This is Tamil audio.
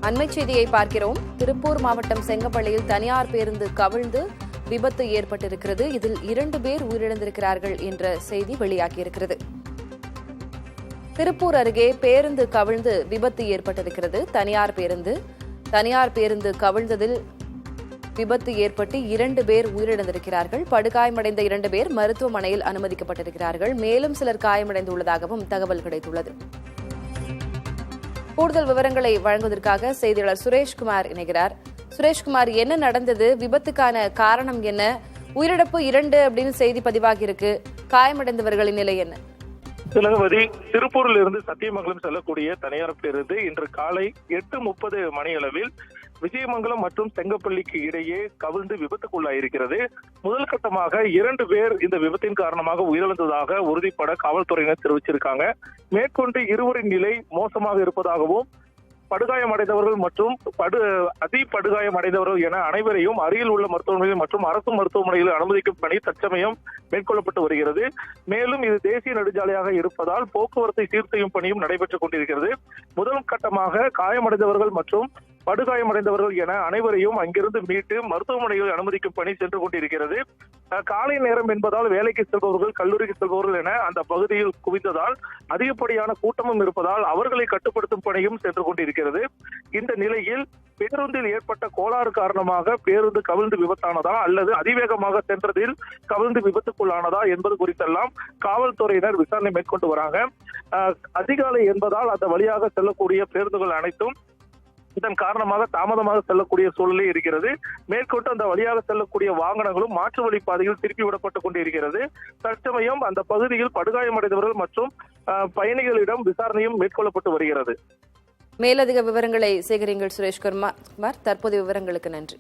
அண்மைச் செய்தியை பார்க்கிறோம். திருப்பூர் மாவட்டம் செங்கப்பள்ளியில் தனியார் பேருந்து கவிழ்ந்து விபத்து ஏற்பட்டிருக்கிறது. இதில் 2 பேர் உயிரிழந்திருக்கிறார்கள் என்ற செய்தி வெளியாகியிருக்கிறது. திருப்பூர் அருகே பேருந்து கவிழ்ந்து விபத்து ஏற்பட்டிருக்கிறது. தனியார் பேருந்து கவிழ்ந்ததில் விபத்து ஏற்பட்டு 2 பேர் உயிரிழந்திருக்கிறார்கள். படுகாயமடைந்த 2 பேர் மருத்துவமனையில் அனுமதிக்கப்பட்டிருக்கிறார்கள். மேலும் சிலர் காயமடைந்துள்ளதாகவும் தகவல் கிடைத்துள்ளது. கூடுதல் விவரங்களை வழங்குவதற்காக செய்தியாளர் சுரேஷ்குமார் இணைகிறார். சுரேஷ்குமார், என்ன நடந்தது? விபத்துக்கான காரணம் என்ன? உயிரிழப்பு 2 அப்படின்னு செய்தி பதிவாகி இருக்கு. காயமடைந்தவர்களின் நிலை என்ன? திலகவதி, திருப்பூரில் இருந்து சத்தியமங்கலம் செல்லக்கூடிய தனியார் பேருந்து இன்று காலை 8:30 மணியளவில் விஜயமங்கலம் மற்றும் செங்கப்பள்ளிக்கு இடையே கவிழ்ந்து விபத்துக்குள்ளாயிருக்கிறது. முதல் கட்டமாக 2 பேர் இந்த விபத்தின் காரணமாக உயிரிழந்ததாக உறுதிப்பட காவல்துறையினர் தெரிவிச்சிருக்காங்க. மேற்கொண்டு இருவரின் நிலை மோசமாக இருப்பதாகவும் படுகாயமடைந்தவர்கள் மற்றும் படுகாயமடைந்தவர்கள் என அனைவரையும் அருகில் உள்ள மருத்துவமனையில் மற்றும் அரசு மருத்துவமனையில் அனுமதிக்கும் பணி தற்சமயம் மேற்கொள்ளப்பட்டு வருகிறது. மேலும் இது தேசிய நெடுஞ்சாலையாக இருப்பதால் போக்குவரத்தை சீர் செய்யும் பணியும் நடைபெற்றுக் கொண்டிருக்கிறது. முதல் கட்டமாக காயமடைந்தவர்கள் மற்றும் படுகாயமடைந்தவர்கள் என அனைவரையும் அங்கிருந்து மீட்டு மருத்துவமனையில் அனுமதிக்கும் பணி சென்று கொண்டிருக்கிறது. காலை நேரம் என்பதால் வேலைக்கு செல்பவர்கள், கல்லூரிக்கு செல்பவர்கள் என அந்த பகுதியில் குவிந்ததால் அதிகப்படியான கூட்டமும் இருப்பதால் அவர்களை கட்டுப்படுத்தும் பணியும் சென்று கொண்டிருக்கிறது. இந்த நிலையில் பேருந்தில் ஏற்பட்ட கோளாறு காரணமாக பேருந்து கவிழ்ந்து விபத்தானதா அல்லது அதிவேகமாக சென்றதில் கவிழ்ந்து விபத்துக்குள்ளானதா என்பது குறித்தெல்லாம் காவல்துறையினர் விசாரணை மேற்கொண்டு வராங்க. அதிகாலை என்பதால் அந்த வழியாக செல்லக்கூடிய பேருந்துகள் அனைத்தும் இதன் காரணமாக தாமதமாக செல்லக்கூடிய சூழ்நிலை இருக்கிறது. மேற்கொண்டு அந்த வழியாக செல்லக்கூடிய வாகனங்களும் மாற்று வழி பாதையில் திருப்பி விடப்பட்டுக் கொண்டிருக்கிறது. தற்சமயம் அந்த பகுதியில் படுகாயமடைந்தவர்கள் மற்றும் பயணிகளிடம் விசாரணையும் மேற்கொள்ளப்பட்டு வருகிறது. மேலதிக விவரங்களை சேகரிங்கள் சுரேஷ்குமார். தற்போதைய விவரங்களுக்கு நன்றி.